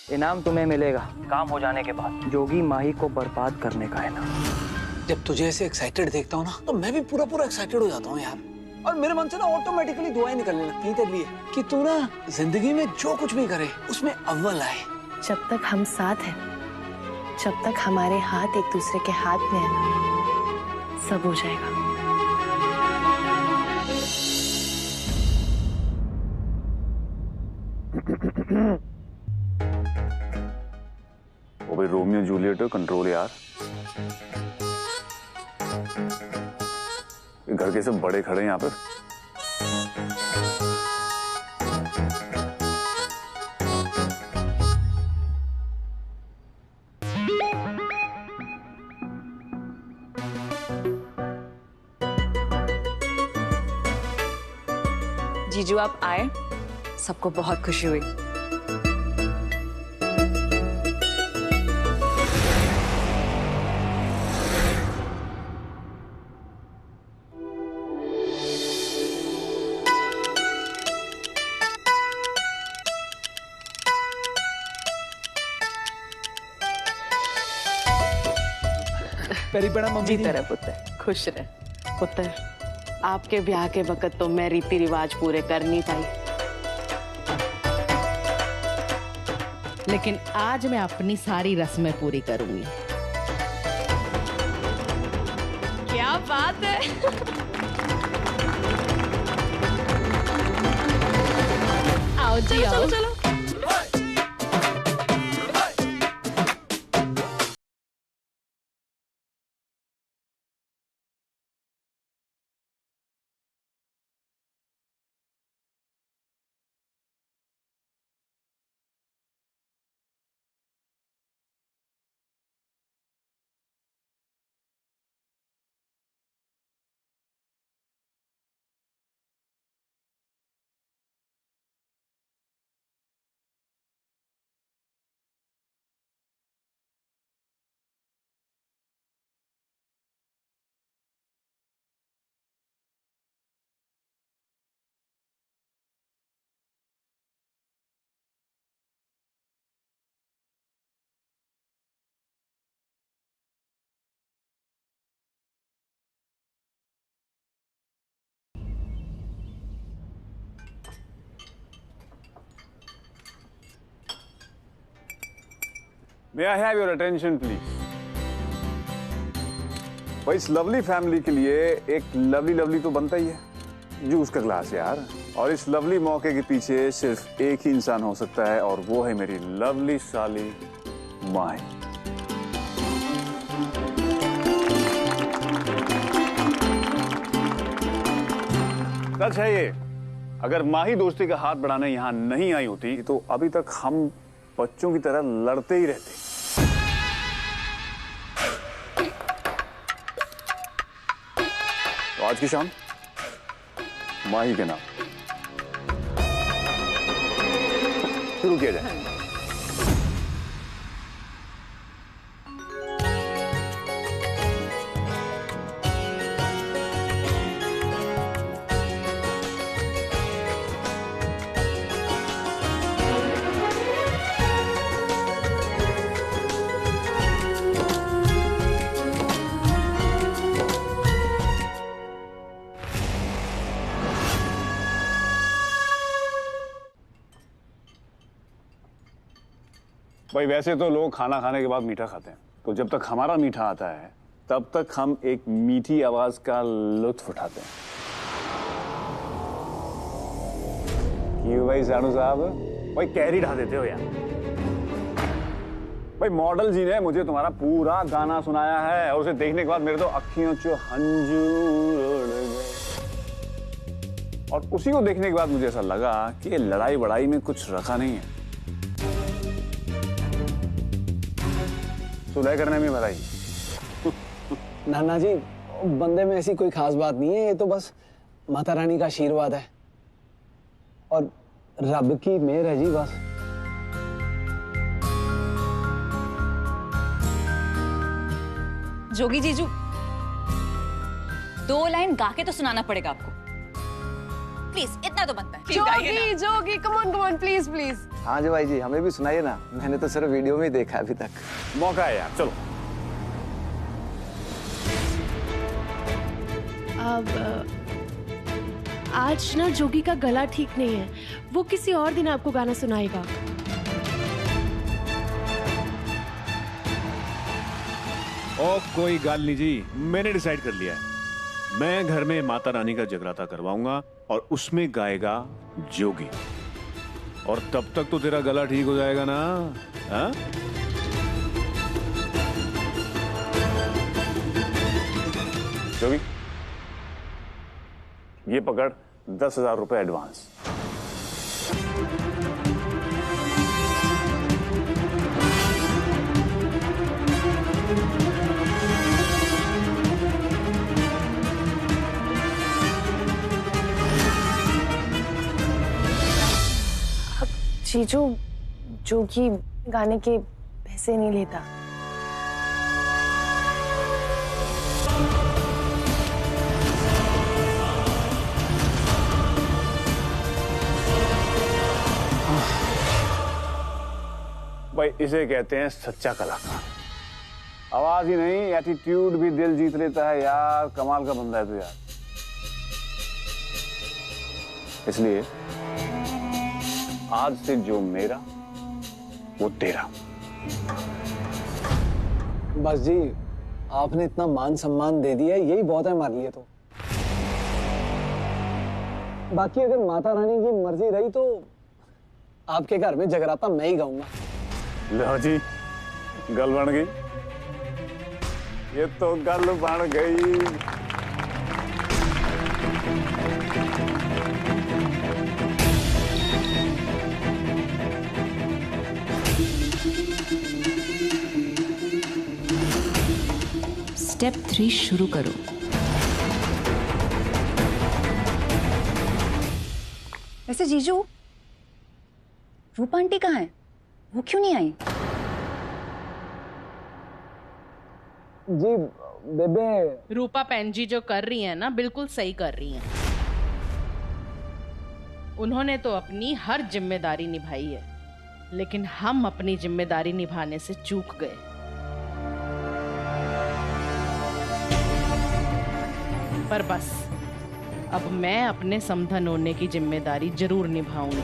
इनाम तुम्हें मिलेगा काम हो जाने के बाद। जोगी माही को बर्बाद करने का इनाम। जब तुझे ऐसे एक्साइटेड देखता हूँ ना तो मैं भी पूरा पूरा एक्साइटेड हो जाता हूँ यार। और मेरे मन से ना ऑटोमेटिकली दुआएं निकलने लगती हैं तेरे लिए कि तू ना जिंदगी में जो कुछ भी करे उसमें अव्वल आए। जब तक हम साथ हैं, जब तक हमारे हाथ एक दूसरे के हाथ में है ना, सब हो जाएगा। वो भाई रोमियो जूलियट कंट्रोल यार। घर के सब बड़े खड़े हैं यहाँ पर। जीजू आप आए, सबको बहुत खुशी हुई। पेरी पड़ा मम्मी जीता रहे पुत्र, खुश रहे पुत्र। आपके ब्याह के वक्त तो मैं रीति रिवाज पूरे कर नहीं पाई, लेकिन आज मैं अपनी सारी रस्में पूरी करूंगी। क्या बात है। आओ जी आओ। चलो। May I have your attention, please? भाई इस लवली फैमिली के लिए एक लवली तो बनता ही है। जूस का ग्लास यार। और इस लवली मौके के पीछे सिर्फ एक ही इंसान हो सकता है और वो है मेरी लवली साली माही। सच है ये। अगर माही दोस्ती का हाथ बढ़ाने यहाँ नहीं आई होती तो अभी तक हम बच्चों की तरह लड़ते ही रहते। तो आज की शाम माही के नाम शुरू किया जाए। भाई वैसे तो लोग खाना खाने के बाद मीठा खाते हैं, तो जब तक हमारा मीठा आता है तब तक हम एक मीठी आवाज का लुत्फ उठाते हैं। क्यों भाई सानू साहब, भाई कैरी ढा देते हो यार। भाई मॉडल जी ने मुझे तुम्हारा पूरा गाना सुनाया है और उसे देखने के बाद मेरे तो अखियों चो हंजूर उड़ गए। और उसी को देखने के बाद मुझे ऐसा लगा कि ये लड़ाई बड़ाई में कुछ रखा नहीं है। सुलह करने में भलाई। नाना जी, बंदे में ऐसी कोई खास बात नहीं है, ये तो बस माता रानी का आशीर्वाद है और रब की मेहर है जी बस। जोगी जीजू, 2 लाइन गा के तो सुनाना पड़ेगा आपको। प्लीज इतना तो बनता है। जोगी जोगी कम ऑन प्लीज प्लीज। हाँ जी भाई जी, हमें भी सुनाइए ना, मैंने तो सिर्फ वीडियो में ही देखा अभी तक। मौका है यार, चलो। अब आज ना जोगी का गला ठीक नहीं है, वो किसी और दिन आपको गाना सुनाएगा। ओ कोई गाल नहीं जी, मैंने डिसाइड कर लिया है। मैं घर में माता रानी का जगराता करवाऊंगा और उसमें गाएगा जोगी, और तब तक तो तेरा गला ठीक हो जाएगा ना। हाँ? जोगी, ये पकड़ 10,000 रुपए एडवांस। जीजू, जोगी गाने के पैसे नहीं लेता। भाई इसे कहते हैं सच्चा कलाकार। आवाज ही नहीं, एटीट्यूड भी दिल जीत लेता है यार। कमाल का बंदा है तू यार। इसलिए आज से जो मेरा वो तेरा। बस जी, आपने इतना मान सम्मान दे दिया, यही बहुत है हमारे लिए तो। बाकी अगर माता रानी की मर्जी रही तो आपके घर में जगराता मैं ही गाऊंगा। लो जी, गल बन गई। ये तो गल बन गई। स्टेप 3 शुरू करो। वैसे जीजू, रूपा आंटी कहाँ है? वो क्यों नहीं आई? जी बेबे, रूपा बहन जी जो कर रही है ना, बिल्कुल सही कर रही हैं। उन्होंने तो अपनी हर जिम्मेदारी निभाई है, लेकिन हम अपनी जिम्मेदारी निभाने से चूक गए। पर बस अब मैं अपने समधन होने की जिम्मेदारी जरूर निभाऊंगी।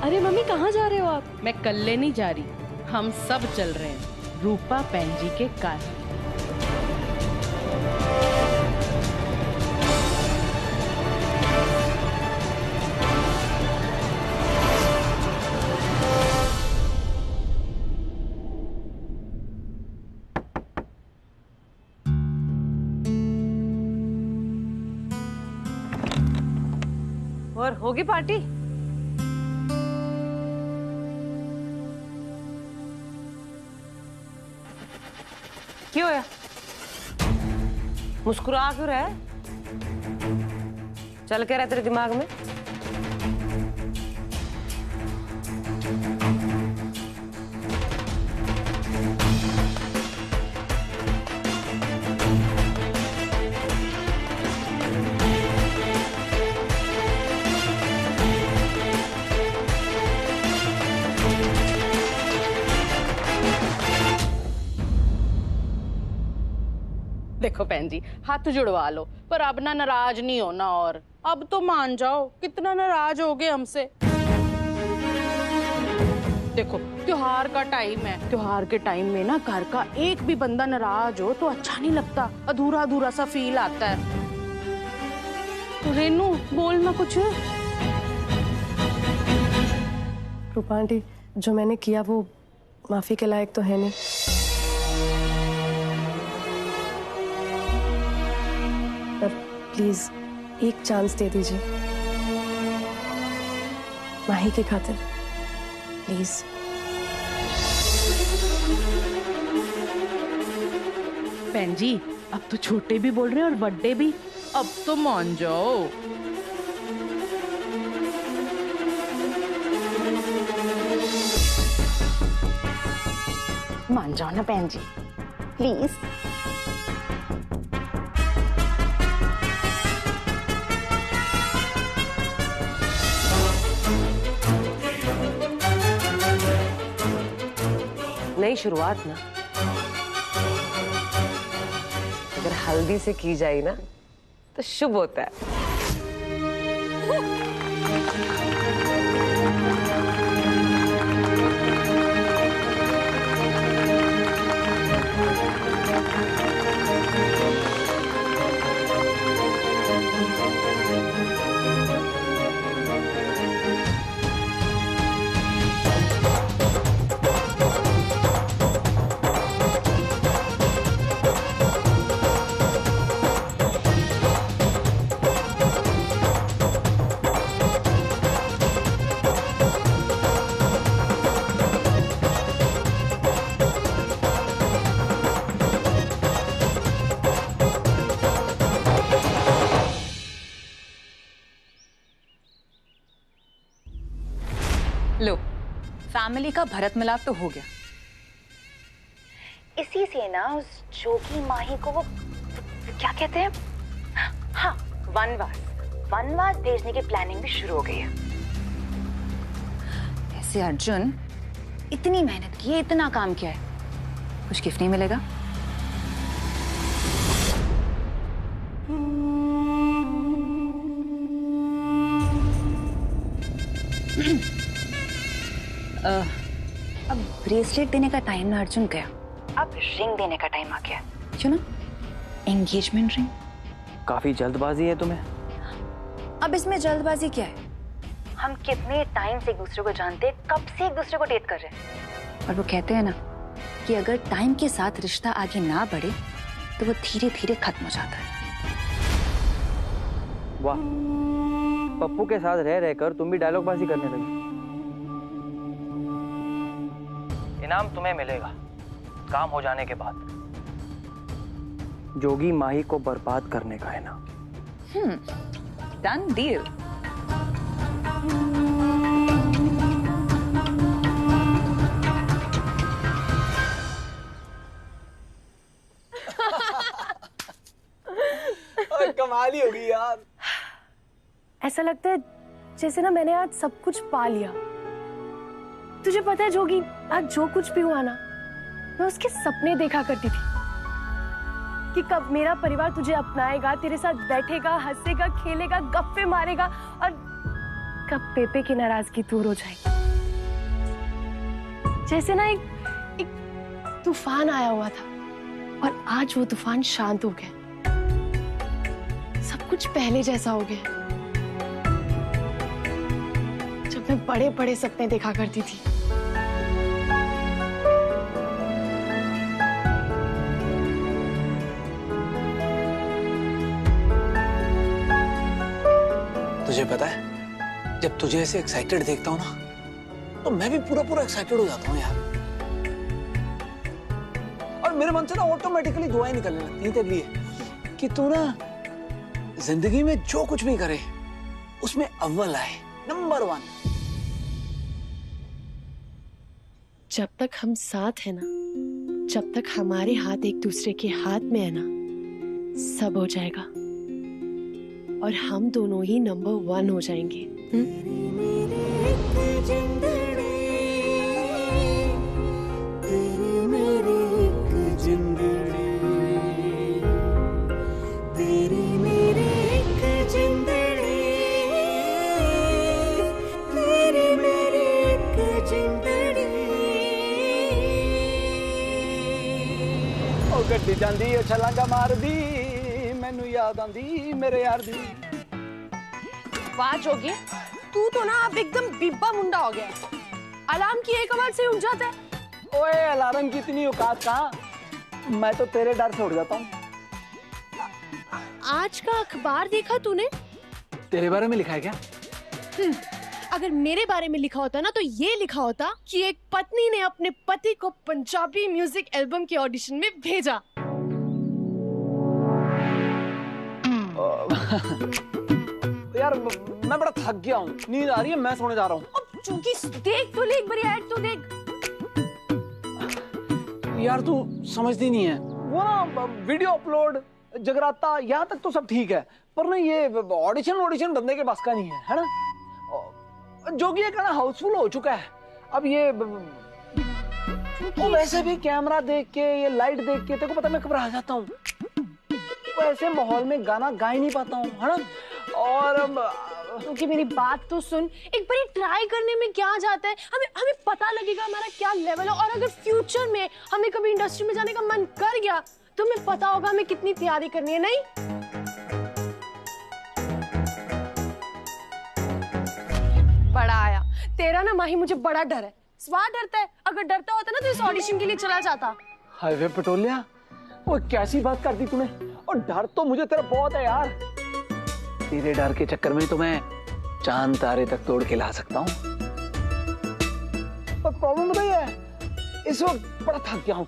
अरे मम्मी कहाँ जा रहे हो आप? मैं कल्ले नहीं जा रही, हम सब चल रहे हैं रूपा बहन जी के कारण। और होगी पार्टी? क्यों है? मुस्कुरा क्यों रहा है? चल क्या रहा है तेरे दिमाग में? देखो बहन जी, हाथ जुड़वा लो, पर अब ना नाराज नहीं होना। और अब तो मान जाओ, कितना नाराज हो गए हमसे। देखो त्योहार का टाइम है, त्योहार के टाइम में ना घर का एक भी बंदा नाराज हो तो अच्छा नहीं लगता, अधूरा अधूरा सा फील आता है। तो रेनू बोलना कुछ। रूपा आंटी, जो मैंने किया वो माफी के लायक तो है नहीं। पर प्लीज एक चांस दे दीजिए माही की खातिर, प्लीज। बहन जी, अब तो छोटे भी बोल रहे हैं और बड़े भी, अब तो मान जाओ। मान जाओ ना बहन जी, प्लीज। नई शुरुआत ना अगर हल्दी से की जाए ना तो शुभ होता है। लो, फैमिली का भरत मिलाप तो हो गया। इसी से ना उस जोगी माही को वो क्या कहते हैं, हाँ, वनवास भेजने की प्लानिंग भी शुरू हो गई है। ऐसे अर्जुन इतनी मेहनत की है, इतना काम किया है, कुछ गिफ्ट नहीं मिलेगा? अब ब्रेसलेट देने का टाइम ना अर्जुन गया, अब रिंग देने का टाइम आ गया, क्यों ना? Engagement ring. काफी जल्दबाजी है तुम्हें। अब इसमें जल्दबाजी क्या है? हम कितने टाइम से एक दूसरे को जानते हैं, कब से एक दूसरे को डेट कर रहे हैं। और वो कहते हैं ना कि अगर टाइम के साथ रिश्ता आगे ना बढ़े तो वो धीरे धीरे खत्म हो जाता है। वाह, पप्पू के साथ रह रहकर तुम भी डायलॉगबाजी करने लगी। इनाम तुम्हें मिलेगा काम हो जाने के बाद। जोगी माही को बर्बाद करने का इनाम। Done deal. कमाल ही होगी यार। ऐसा लगता है जैसे ना मैंने आज सब कुछ पा लिया। तुझे पता है जोगी, आज जो कुछ भी हुआ ना, मैं उसके सपने देखा करती थी कि कब मेरा परिवार तुझे अपनाएगा, तेरे साथ बैठेगा, हंसेगा, खेलेगा, गप्पे मारेगा, और कब पेपे की नाराजगी दूर हो जाएगी। जैसे ना एक तूफान आया हुआ था और आज वो तूफान शांत हो गया, सब कुछ पहले जैसा हो गया। जब मैं बड़े बड़े सपने देखा करती थी। तुझे पता है, जब तुझे ऐसे एक्साइटेड देखता हूं ना, तो मैं भी पूरा एक्साइटेड हो जाता हूं यार। और मेरे मन से ना ऑटोमेटिकली दुआएं निकलने लगती हैं तेरे लिए कि तू ना जिंदगी में जो कुछ भी करे उसमें अव्वल आए, नंबर 1। जब तक हम साथ है ना, जब तक हमारे हाथ एक दूसरे के हाथ में है ना, सब हो जाएगा और हम दोनों ही नंबर 1 हो जाएंगे। गड्डी जांदी छलांगा मार दी, मैनू याद आंदी मेरे यार दी। वाह जोगी, तू तो ना अब एकदम बिब्बा मुंडा हो गया। अलार्म की एक आवाज से उठ जाता है। ओए अलार्म की इतनी औकात कहाँ, मैं तो तेरे डर से उठ जाता हूँ। आज का अखबार देखा तूने? तेरे बारे में लिखा है क्या? अगर मेरे बारे में लिखा होता ना तो ये लिखा होता कि एक पत्नी ने अपने पति को पंजाबी म्यूजिक एल्बम के ऑडिशन में भेजा। यार मैं बड़ा थक गया हूँ, नींद आ रही है, मैं सोने जा रहा हूँ। अब चूंकि देख तो ले एक बारी ऐड तो देख। यार तू समझती नहीं है, वो ना वीडियो अपलोड जगराता यहाँ तक तो सब ठीक है, पर ना ये ऑडिशन बंदे के बस का नहीं है ना। जोगी का ना हाउसफुल हो चुका है अब ये वो वैसे भी कैमरा देख के, ये लाइट देख के, तेरे को पता मैं घबरा जाता हूँ। वो ऐसे माहौल में गाना गा ही नहीं पाता हूँ, है ना। और क्योंकि मेरी बात तो सुन, एक बार ट्राई करने में क्या जाता है। हमें पता लगेगा हमारा क्या लेवल है, और अगर फ्यूचर में हमें कभी इंडस्ट्री में जाने का मन कर गया तो हमें पता होगा हमें कितनी तैयारी करनी है। नहीं बड़ा आया तेरा ना माही, मुझे बड़ा डर है। स्वाद डरता है, अगर डरता होता ना तो इस ऑडिशन के लिए चला जाता। हाय वे पटोलिया, वो कैसी बात कर दी तूने। और डर तो मुझे तेरा बहुत है यार। तेरे डर के चक्कर में तो मैं चांद तारे तक तोड़ के ला सकता हूँ। पर प्रॉब्लम बताइए है, इस वक्त बड़ा थक गया हूँ,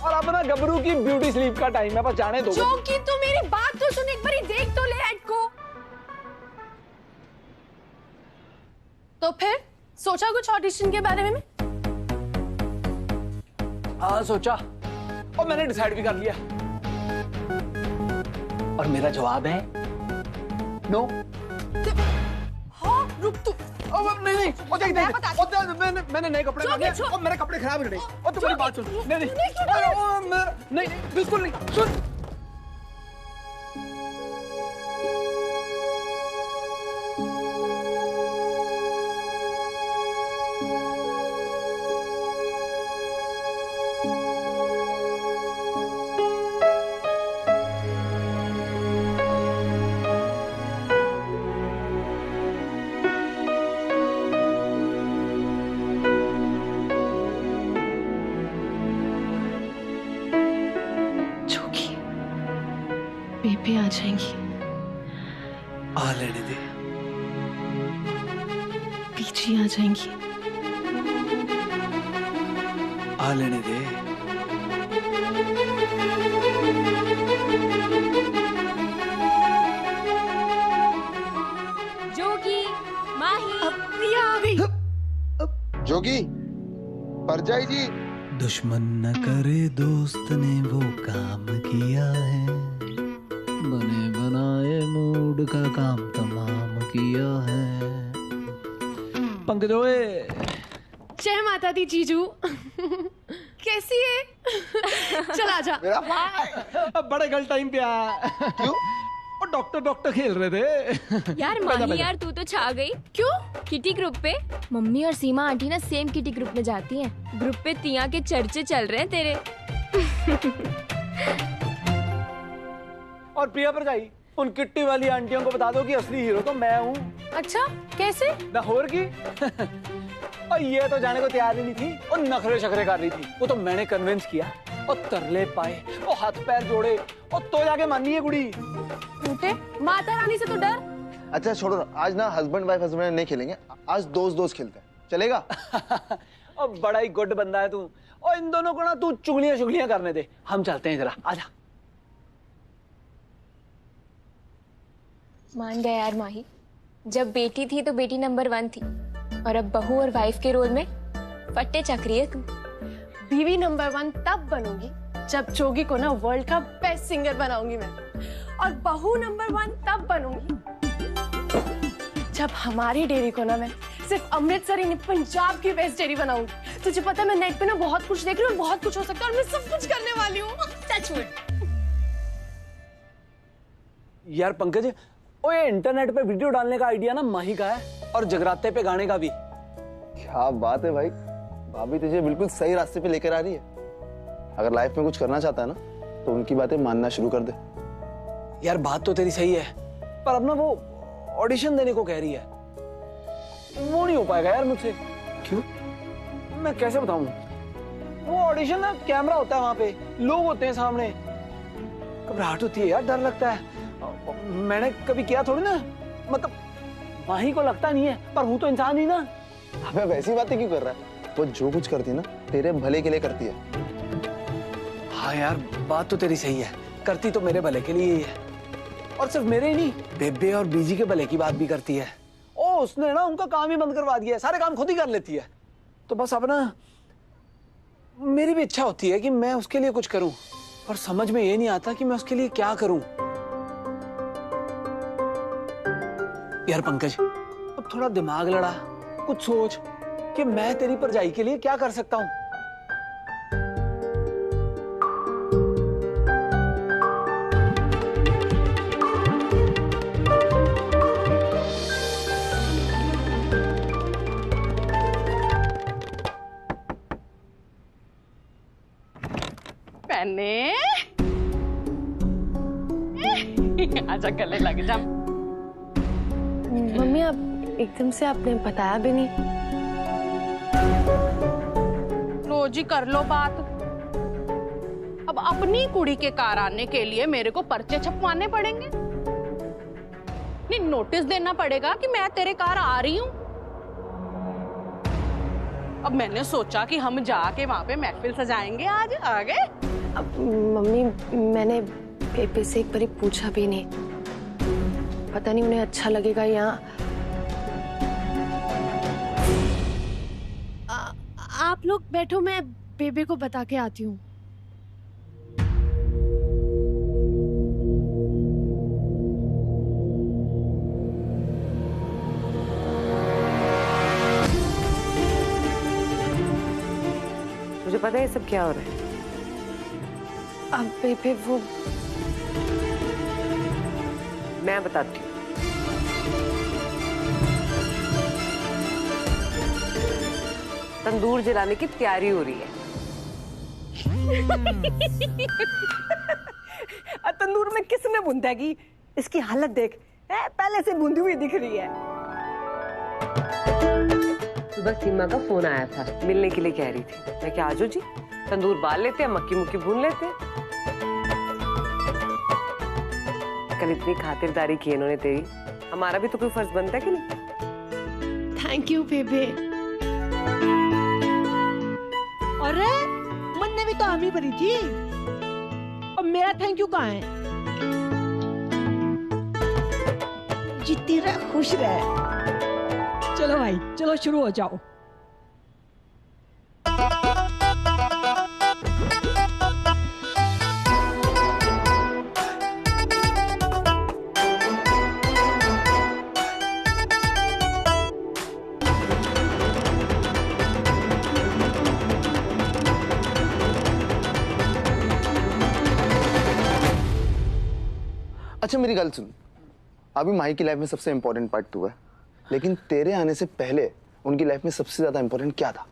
और अब ना गबरू की ब्यूटी स्लीप का टाइम है, बस जाने दो। जो कि तू मेरी बात तो सुन, एक बार देख तो ले एड को। तो फिर सोचा कुछ ऑडिशन के बारे में? हाँ सोचा, और मैंने डिसाइड भी कर लिया, और मेरा जवाब है नो। हाँ रुक तू। नहीं मैंने नए कपड़े मांगे और मेरे कपड़े खराब हो गए। और तू मेरी बात सुन। नहीं बिल्कुल नहीं, सुन। बेबे आ जाएंगी। आ लेने दे। पीछे आ जाएंगी। आ लेने दे। जोगी, माही, प्रिया आ गई। जोगी, परजाई जी। दुश्मन न करे दोस्त ने वो काम किया है, बने बनाए मूड का काम तमाम किया है। पंकज ओए। जय माता दी जीजू। कैसी है? चला जा। मेरा भाई। बड़े गलत टाइम पे आया। क्यों? और डॉक्टर खेल रहे थे। यार माही यार तू तो छा गई। क्यों? किटी ग्रुप पे मम्मी और सीमा आंटी ना सेम किटी ग्रुप में जाती हैं। ग्रुप पे तिया के चर्चे चल रहे हैं तेरे। और प्रिया पर जाई, उन किट्टी वाली आंटियों को बता दो कि असली हीरो तो मैं हूँ। अच्छा कैसे? लाहौर की। और ये तो जाने को तैयार ही नहीं थी, और नखरे शखरे कर रही थी। वो तो मैंने कन्विंस किया, और तरले पाए, वो हाथ पैर जोड़े, और तो जाके मानी है कुड़ी। टूटे माता रानी से तो डर। अच्छा छोड़ो ना, आज ना हस्बैंड वाइफ नहीं खेलेंगे, आज दोस्त खेलते हैं, चलेगा? और बड़ा ही गुड बंदा है तू। और इन दोनों को ना तू चुगलियां करने दे, हम चलते हैं जरा, आजा। मान गया यार माही, जब बेटी थी तो बेटी नंबर 1 थी, और अब बहू और वाइफ के रोल में फट्टे चक्री है तू। बीवी नंबर 1 तब बनूंगी जब जोगी को ना वर्ल्ड का बेस्ट सिंगर बनाऊंगी मैं, और बहू नंबर 1 तब बनूंगी जब हमारी डेयरी को ना मैं सिर्फ अमृतसर ही नहीं पंजाब की बेस्ट डेयरी बनाऊंगी। तुझे पता है मैं नेट पे ना बहुत कुछ देख रही हूँ, बहुत कुछ हो सकता है, और मैं सब कुछ करने वाली हूँ। सच में यार पंकज, ओए इंटरनेट पे वीडियो डालने का आइडिया ना माही का है, और जगराते पे गाने का भी। क्या बात है भाई, भाभी तुझे बिल्कुल सही रास्ते पे लेकर आ रही है। अगर लाइफ में कुछ करना चाहता है ना, तो उनकी बातें मानना शुरू कर दे। यार बात तो तेरी सही है, पर अब ना वो ऑडिशन देने को कह रही है, वो नहीं हो पाएगा यार मुझसे। क्यों? मैं कैसे बताऊं? वो ऑडिशन ना कैमरा होता है, वहां पे लोग होते हैं सामने, घबराहट होती है यार, डर लगता है। मैंने कभी किया थोड़ी ना, मतलब माही को लगता नहीं है, पर हूं तो इंसान ही ना। अबे वैसी बातें क्यों कर रहा है? वो जो कुछ करती है ना तेरे भले के लिए करती है। हाँ यार बात तो तेरी सही है, करती तो मेरे भले के लिए ही है, और सिर्फ मेरे ही नहीं, बेबे और बीजी के भले की बात भी करती है। ओ उसने ना उनका काम ही बंद करवा दिया है, सारे काम खुद ही कर लेती है। तो बस अब ना मेरी भी इच्छा होती है कि मैं उसके लिए कुछ करूं, पर समझ में ये नहीं आता कि मैं उसके लिए क्या करूं। यार पंकज, अब थोड़ा दिमाग लड़ा, कुछ सोच, कि मैं तेरी परजाई के लिए क्या कर सकता हूं। पहने आजा गले लग जा। मम्मी आप एकदम से आपने बताया भी नहीं। रोज ही कर लो बात। अब अपनी कुड़ी के कार आने के लिए मेरे को पर्चे छपवाने पड़ेंगे। नहीं, नोटिस देना पड़ेगा कि मैं तेरे कार आ रही हूं। अब मैंने सोचा कि हम जाके वहां पे महफिल सजाएंगे। आज आ गए। अब मम्मी मैंने पेपे से एक बारी पूछा भी नहीं, पता नहीं उन्हें अच्छा लगेगा या। आप लोग बैठो, मैं बेबे को बता के आती हूँ। मुझे पता है ये सब क्या हो रहा है। अब बेबे वो मैं बताती हूँ। तंदूर जलाने की तैयारी हो रही है। तंदूर में किसने भूनता है कि इसकी हालत देख, पहले से भूंदी हुई दिख रही है। सुबह सीमा का फोन आया था, मिलने के लिए कह रही थी। मैं क्या आजू जी, तंदूर बाल लेते हैं, मक्की मुक्की भून लेते हैं। कल इतनी खातिरदारी की इन्होंने तेरी, हमारा भी तो कोई फर्ज बनता है कि नहीं। थैंक यू बेबे। अरे मन ने भी तो हामी भरी थी, और मेरा थैंक यू कहाँ है? जीती रह, खुश रह। चलो भाई, चलो शुरू हो जाओ। अच्छा मेरी गल सुन, अभी माही की लाइफ में सबसे इंपॉर्टेंट पार्ट तू है, लेकिन तेरे आने से पहले उनकी लाइफ में सबसे ज्यादा इंपॉर्टेंट क्या था?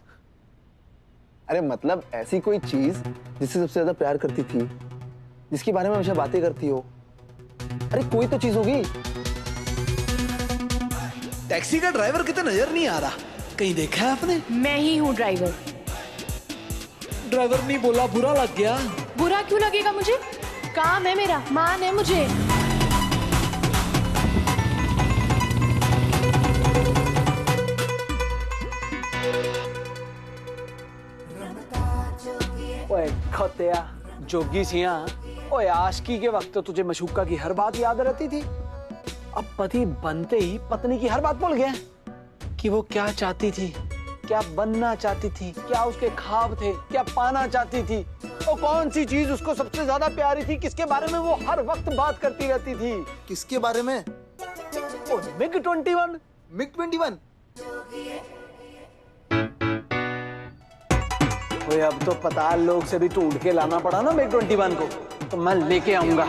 अरे मतलब ऐसी कोई चीज जिससे सबसे ज्यादा प्यार करती थी, जिसके बारे में हमेशा बातें करती हो। अरे कोई तो चीज होगी। टैक्सी का ड्राइवर कितना नजर नहीं आ रहा, कहीं देखा है आपने? मैं ही हूँ ड्राइवर। ड्राइवर नहीं बोला, बुरा लग गया। बुरा क्यों लगेगा मुझे? काम है मेरा, मान है मुझे। ओए खोतिया, जोगी सिया, ओए आशिकी के वक्त तो तुझे मशूका की हर बात याद रहती थी, अब पति बनते ही पत्नी की हर बात भूल गया कि वो क्या चाहती थी, क्या बनना चाहती थी, क्या उसके ख्वाब थे, क्या पाना चाहती थी, और कौन सी चीज उसको सबसे ज्यादा प्यारी थी, किसके बारे में वो हर वक्त बात करती रहती थी। किसके बारे में? ओ मिग 21। मिग 21? ओए अब तो पताल लोग से भी ढूंढ के लाना पड़ा ना मिग 21 को, तो मैं लेके आऊंगा।